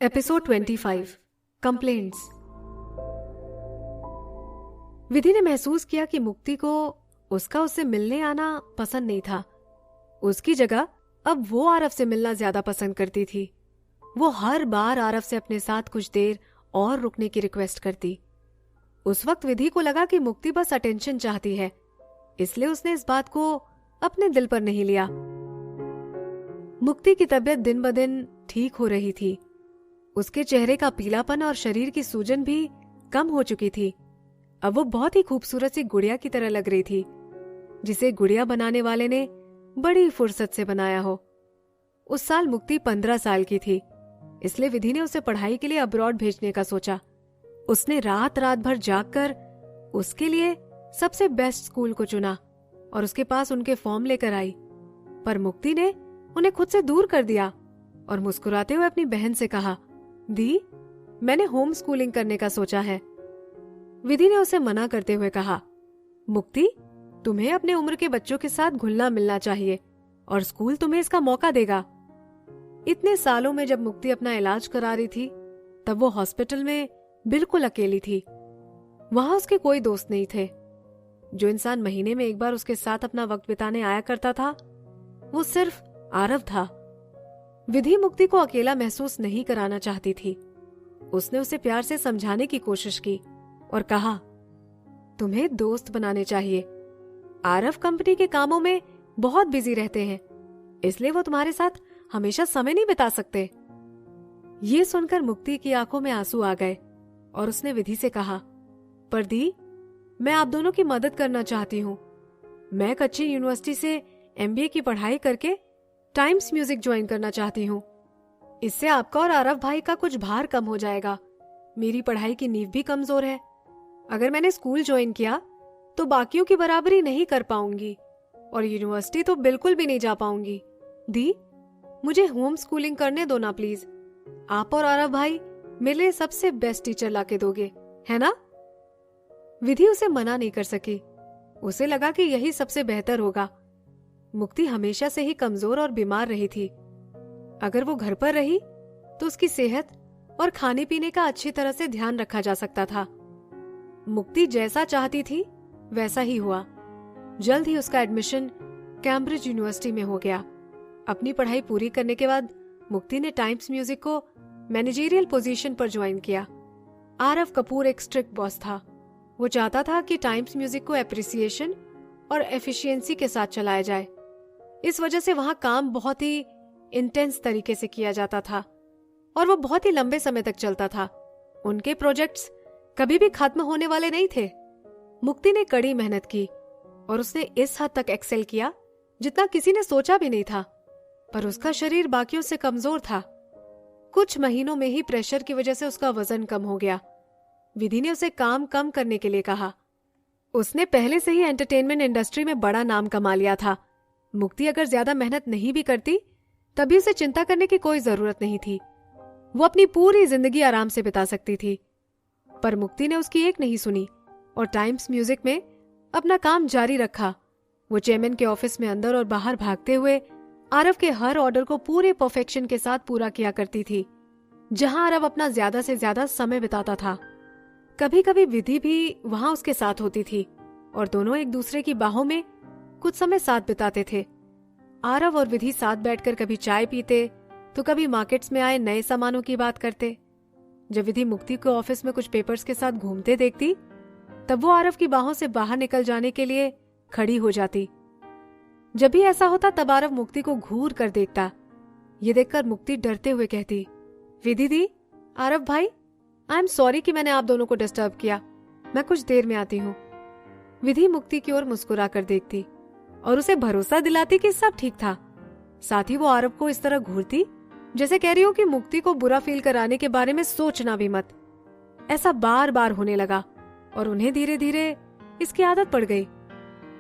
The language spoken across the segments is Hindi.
Episode 25 complaints. विधि ने महसूस किया कि मुक्ति को उससे मिलने आना पसंद नहीं था। उसकी जगह अब वो आरव से मिलना ज्यादा पसंद करती थी। वो हर बार आरव से अपने साथ कुछ देर और रुकने की रिक्वेस्ट करती। उस वक्त विधि को लगा कि मुक्ति बस अटेंशन चाहती है, इसलिए उसने इस बात को अपने दिल पर नहीं लिया। मुक्ति की तबीयत दिन ब दिन ठीक हो रही थी। उसके चेहरे का पीलापन और शरीर की सूजन भी कम हो चुकी थी। अब वो बहुत ही खूबसूरत सी गुड़िया की तरह लग रही थी, जिसे गुड़िया बनाने वाले ने बड़ी फुर्सत से बनाया हो। उस साल मुक्ति 15 साल की थी, इसलिए विधि ने उसे पढ़ाई के लिए अब्रॉड भेजने का सोचा। उसने रात रात भर जागकर उसके लिए सबसे बेस्ट स्कूल को चुना और उसके पास उनके फॉर्म लेकर आई। पर मुक्ति ने उन्हें खुद से दूर कर दिया और मुस्कुराते हुए अपनी बहन से कहा, दी, मैंने होम स्कूलिंग करने का सोचा है। विधि ने उसे मना करते हुए कहा, मुक्ति, तुम्हें अपने उम्र के बच्चों के साथ घुलना मिलना चाहिए और स्कूल तुम्हें इसका मौका देगा। इतने सालों में जब मुक्ति अपना इलाज करा रही थी, तब वो हॉस्पिटल में बिल्कुल अकेली थी। वहां उसके कोई दोस्त नहीं थे। जो इंसान महीने में एक बार उसके साथ अपना वक्त बिताने आया करता था, वो सिर्फ आरव था। विधि मुक्ति को अकेला महसूस नहीं कराना चाहती थी। उसने उसे प्यार से समझाने की कोशिश की और कहा, तुम्हें दोस्त बनाने चाहिए। आरव कंपनी के कामों में बहुत बिजी रहते हैं, इसलिए वो तुम्हारे साथ हमेशा समय नहीं बिता सकते। ये सुनकर मुक्ति की आंखों में आंसू आ गए और उसने विधि से कहा, पर दी, मैं आप दोनों की मदद करना चाहती हूँ। मैं कच्ची यूनिवर्सिटी से MBA की पढ़ाई करके टाइम्स म्यूजिक ज्वाइन करना चाहती हूँ। इससे आपका और आरव भाई का कुछ भार कम हो जाएगा। मेरी पढ़ाई की नींव भी कमजोर है। अगर मैंने स्कूल ज्वाइन किया तो बाकियों की बराबरी नहीं कर पाऊंगी और यूनिवर्सिटी तो बिल्कुल भी नहीं जा पाऊंगी। दी, मुझे होम स्कूलिंग करने दो ना प्लीज। आप और आरव भाई मेरे लिए सबसे बेस्ट टीचर लाके दोगे, है ना? विधि उसे मना नहीं कर सकी। उसे लगा कि यही सबसे बेहतर होगा। मुक्ति हमेशा से ही कमजोर और बीमार रही थी। अगर वो घर पर रही तो उसकी सेहत और खाने पीने का अच्छी तरह से ध्यान रखा जा सकता था। मुक्ति जैसा चाहती थी वैसा ही हुआ। जल्द ही उसका एडमिशन कैम्ब्रिज यूनिवर्सिटी में हो गया। अपनी पढ़ाई पूरी करने के बाद मुक्ति ने टाइम्स म्यूजिक को मैनेजरियल पोजीशन पर ज्वाइन किया। आरव कपूर एक स्ट्रिक्ट बॉस था। वो चाहता था कि टाइम्स म्यूजिक को एप्रिसिएशन और एफिशिएंसी के साथ चलाया जाए। इस वजह से वहां काम बहुत ही इंटेंस तरीके से किया जाता था और वो बहुत ही लंबे समय तक चलता था। उनके प्रोजेक्ट्स कभी भी खत्म होने वाले नहीं थे। मुक्ति ने कड़ी मेहनत की और उसने इस हद तक एक्सेल किया जितना किसी ने सोचा भी नहीं था, पर उसका शरीर बाकियों से कमजोर था। कुछ महीनों में ही प्रेशर की वजह से उसका वजन कम हो गया। विधि ने उसे काम कम करने के लिए कहा। उसने पहले से ही एंटरटेनमेंट इंडस्ट्री में बड़ा नाम कमा लिया था। मुक्ति अगर ज्यादा मेहनत नहीं भी करती तभी उसे चिंता करने की कोई जरूरत नहीं थी। वो अपनी पूरी जिंदगी आराम से बिता सकती थी। पर मुक्ति ने उसकी एक नहीं सुनी और टाइम्स म्यूजिक में अपना काम जारी रखा। वो चेयरमैन के ऑफिस में अंदर और बाहर भागते हुए आरव के हर ऑर्डर को पूरे परफेक्शन के साथ पूरा किया करती थी, जहां आरव अपना ज्यादा से ज्यादा समय बिताता था। कभी कभी विधि भी वहां उसके साथ होती थी और दोनों एक दूसरे की बाहों में कुछ समय साथ बिताते थे। आरव और विधि साथ बैठकर कभी चाय पीते तो कभी मार्केट्स में आए नए सामानों की बात करते। जब विधि मुक्ति को ऑफिस में कुछ पेपर्स के साथ घूमते देखती, तब वो आरव की बाहों से बाहर निकल जाने के लिए खड़ी हो जाती। जब भी ऐसा होता तब आरव मुक्ति को घूर कर देखता। ये देखकर मुक्ति डरते हुए कहती, विधि दी, आरव भाई, आई एम सॉरी कि मैंने आप दोनों को डिस्टर्ब किया। मैं कुछ देर में आती हूँ। विधि मुक्ति की ओर मुस्कुरा कर देखती और उसे भरोसा दिलाती कि सब ठीक था। साथ ही वो आरव को इस तरह घूरती जैसे कह रही हो कि मुक्ति को बुरा फील कराने के बारे में सोचना भी मत। ऐसा बार बार होने लगा और उन्हें धीरे धीरे इसकी आदत पड़ गई।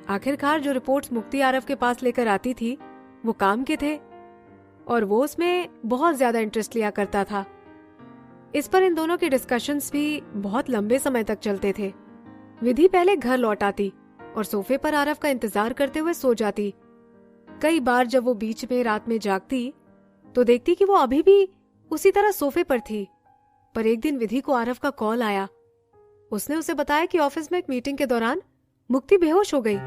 आखिरकार जो रिपोर्ट्स मुक्ति आरव के पास लेकर आती थी वो काम के थे और वो उसमें बहुत ज्यादा इंटरेस्ट लिया करता था। इस पर इन दोनों के डिस्कशंस भी बहुत लंबे समय तक चलते थे। विधि पहले घर लौट आती और सोफे पर आरव का इंतजार करते हुए सो जाती। कई बार जब वो बीच में रात में जागती तो देखती कि वो अभी भी उसी तरह सोफे पर थी। पर एक दिन विधि को आरव का कॉल आया। उसने उसे बताया कि ऑफिस में एक मीटिंग के दौरान मुक्ति बेहोश हो गई।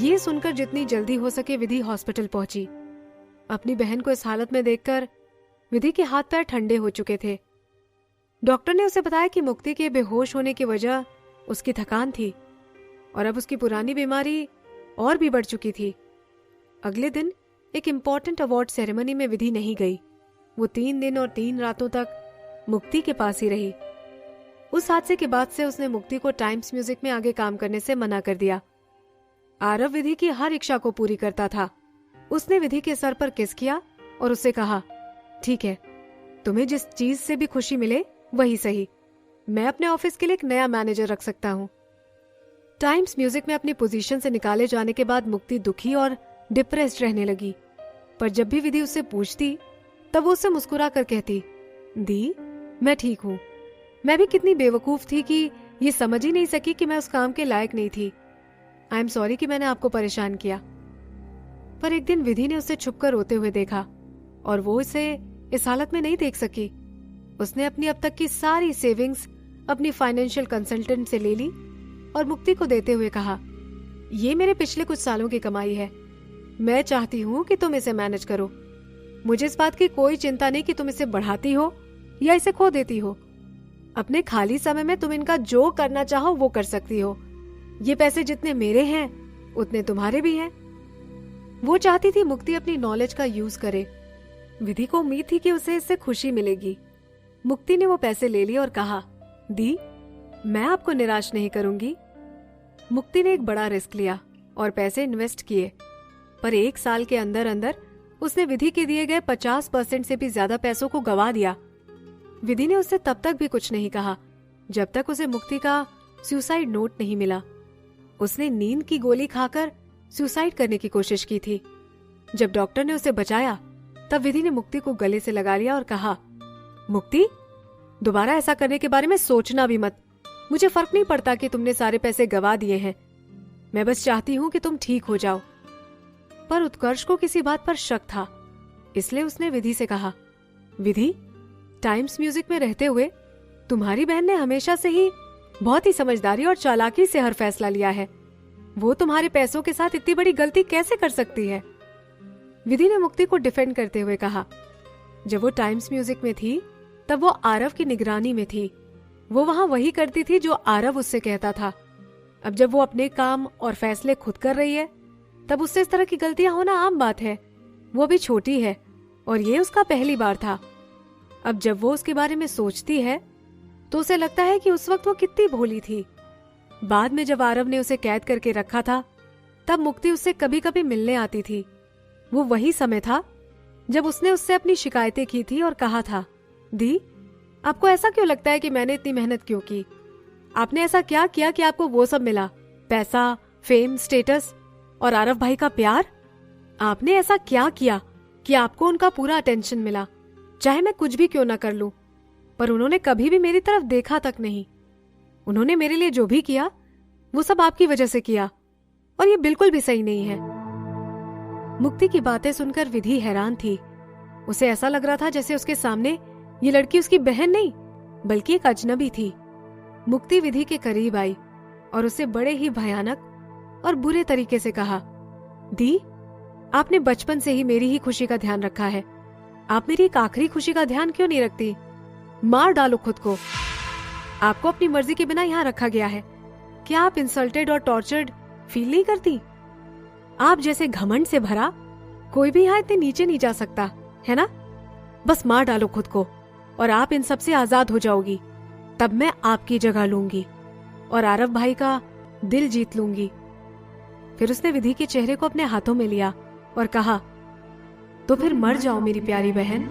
ये सुनकर जितनी जल्दी हो सके विधि हॉस्पिटल पहुंची। अपनी बहन को इस हालत में देखकर विधि के हाथ पैर ठंडे हो चुके थे। डॉक्टर ने उसे बताया कि मुक्ति के बेहोश होने की वजह उसकी थकान थी और अब उसकी पुरानी बीमारी और भी बढ़ चुकी थी। अगले दिन एक इम्पॉर्टेंट अवार्ड सेरेमनी में विधि नहीं गई। वो 3 दिन और 3 रातों तक मुक्ति के पास ही रही। उस हादसे के बाद से उसने मुक्ति को टाइम्स म्यूजिक में आगे काम करने से मना कर दिया। आरव विधि की हर इच्छा को पूरी करता था। उसने विधि के सर पर किस किया और उससे कहा, ठीक है, तुम्हें जिस चीज से भी खुशी मिले वही सही। मैं अपने ऑफिस के लिए एक नया मैनेजर रख सकता हूं। टाइम्स म्यूजिक में अपनी पोजीशन से निकाले जाने के बाद मुक्ति दुखी और डिप्रेस्ड रहने लगी। पर जब भी विधि उससे पूछती तब वो उससे मुस्कुरा कर कहती, दी, मैं ठीक हूं। मैं भी कितनी बेवकूफ थी कि ये समझ ही नहीं सकी कि मैं उस काम के लायक नहीं थी। आई एम सॉरी कि मैंने आपको परेशान किया। पर एक दिन विधि ने उसे छुपकर रोते हुए देखा और वो इसे इस हालत में नहीं देख सकी। उसने अपनी अब तक की सारी सेविंग्स अपनी फाइनेंशियल कंसल्टेंट से ले ली और मुक्ति को देते हुए कहा, ये मेरे पिछले कुछ सालों की कमाई है। मैं चाहती हूं कि तुम इसे मैनेज करो। मुझे इस बात की कोई चिंता नहीं कि तुम इसे बढ़ाती हो या इसे खो देती हो। अपने खाली समय में तुम इनका जो करना चाहो वो कर सकती हो। ये पैसे जितने मेरे हैं उतने तुम्हारे भी हैं। वो चाहती थी मुक्ति अपनी नॉलेज का यूज करे। विधि को उम्मीद थी कि उसे इससे खुशी मिलेगी। मुक्ति ने वो पैसे ले लिए और कहा, दी, मैं आपको निराश नहीं करूंगी। मुक्ति ने एक बड़ा रिस्क लिया और पैसे इन्वेस्ट किए। पर 1 साल के अंदर अंदर उसने विधि के दिए गए 50% से भी ज्यादा पैसों को गवा दिया। विधि ने उससे तब तक भी कुछ नहीं कहा जब तक उसे मुक्ति का सुसाइड नोट नहीं मिला। उसने नींद की गोली खाकर सुसाइड करने की कोशिश की थी। जब डॉक्टर ने उसे बचाया तब विधि ने मुक्ति को गले से लगा लिया और कहा, मुक्ति, दोबारा ऐसा करने के बारे में सोचना भी मत। मुझे फर्क नहीं पड़ता कि तुमने सारे पैसे गवा दिए हैं। मैं बस चाहती हूं कि तुम ठीक हो जाओ। पर उत्कर्ष को किसी बात पर शक था, इसलिए उसने विधि से कहा, विधि, टाइम्स म्यूजिक में रहते हुए तुम्हारी बहन ने हमेशा से ही बहुत ही समझदारी और चालाकी से हर फैसला लिया है। वो तुम्हारे पैसों के साथ इतनी बड़ी गलती कैसे कर सकती है? विधि ने मुक्ति को डिफेंड करते हुए कहा, जब वो टाइम्स म्यूजिक में थी तब वो आरव की निगरानी में थी। वो वहां वही करती थी जो आरव उससे कहता था। अब जब वो अपने काम और फैसले खुद कर रही है तब उससे इस तरह की गलतियां होना आम बात है। वो भी छोटी है और ये उसका पहली बार था। अब जब वो उसके बारे में सोचती है तो उसे लगता है कि उस वक्त वो कितनी भोली थी। बाद में जब आरव ने उसे कैद करके रखा था तब मुक्ति उससे कभी कभी मिलने आती थी। वो वही समय था जब उसने उससे अपनी शिकायतें की थी और कहा था, दी, आपको ऐसा क्यों लगता है कि मैंने इतनी मेहनत क्यों की? आपने ऐसा क्या किया कि आपको वो सब मिला? पैसा, फेम, स्टेटस और आरव भाई का प्यार? आपने ऐसा क्या किया कि आपको उनका पूरा अटेंशन मिला? चाहे मैं कुछ भी क्यों ना कर लूं, पर उन्होंने कभी भी मेरी तरफ देखा तक नहीं। उन्होंने मेरे लिए जो भी किया वो सब आपकी वजह से किया और ये बिल्कुल भी सही नहीं है। मुक्ति की बातें सुनकर विधि हैरान थी। उसे ऐसा लग रहा था जैसे उसके सामने ये लड़की उसकी बहन नहीं बल्कि एक अजनबी थी। मुक्ति विधि के करीब आई और उसे बड़े ही भयानक और बुरे तरीके से कहा, दी, आपने बचपन से ही मेरी ही खुशी का ध्यान रखा है। आप मेरी एक आखिरी खुशी का ध्यान क्यों नहीं रखती? मार डालो खुद को। आपको अपनी मर्जी के बिना यहाँ रखा गया है। क्या आप इंसल्टेड और टॉर्चर्ड फील नहीं करती? आप जैसे घमंड से भरा कोई भी यहाँ इतने नीचे नहीं जा सकता, है ना? बस मार डालो खुद को और आप इन सब से आजाद हो जाओगी। तब मैं आपकी जगह लूंगी और आरव भाई का दिल जीत लूंगी। फिर उसने विधि के चेहरे को अपने हाथों में लिया और कहा, तो फिर मर जाओ मेरी प्यारी बहन।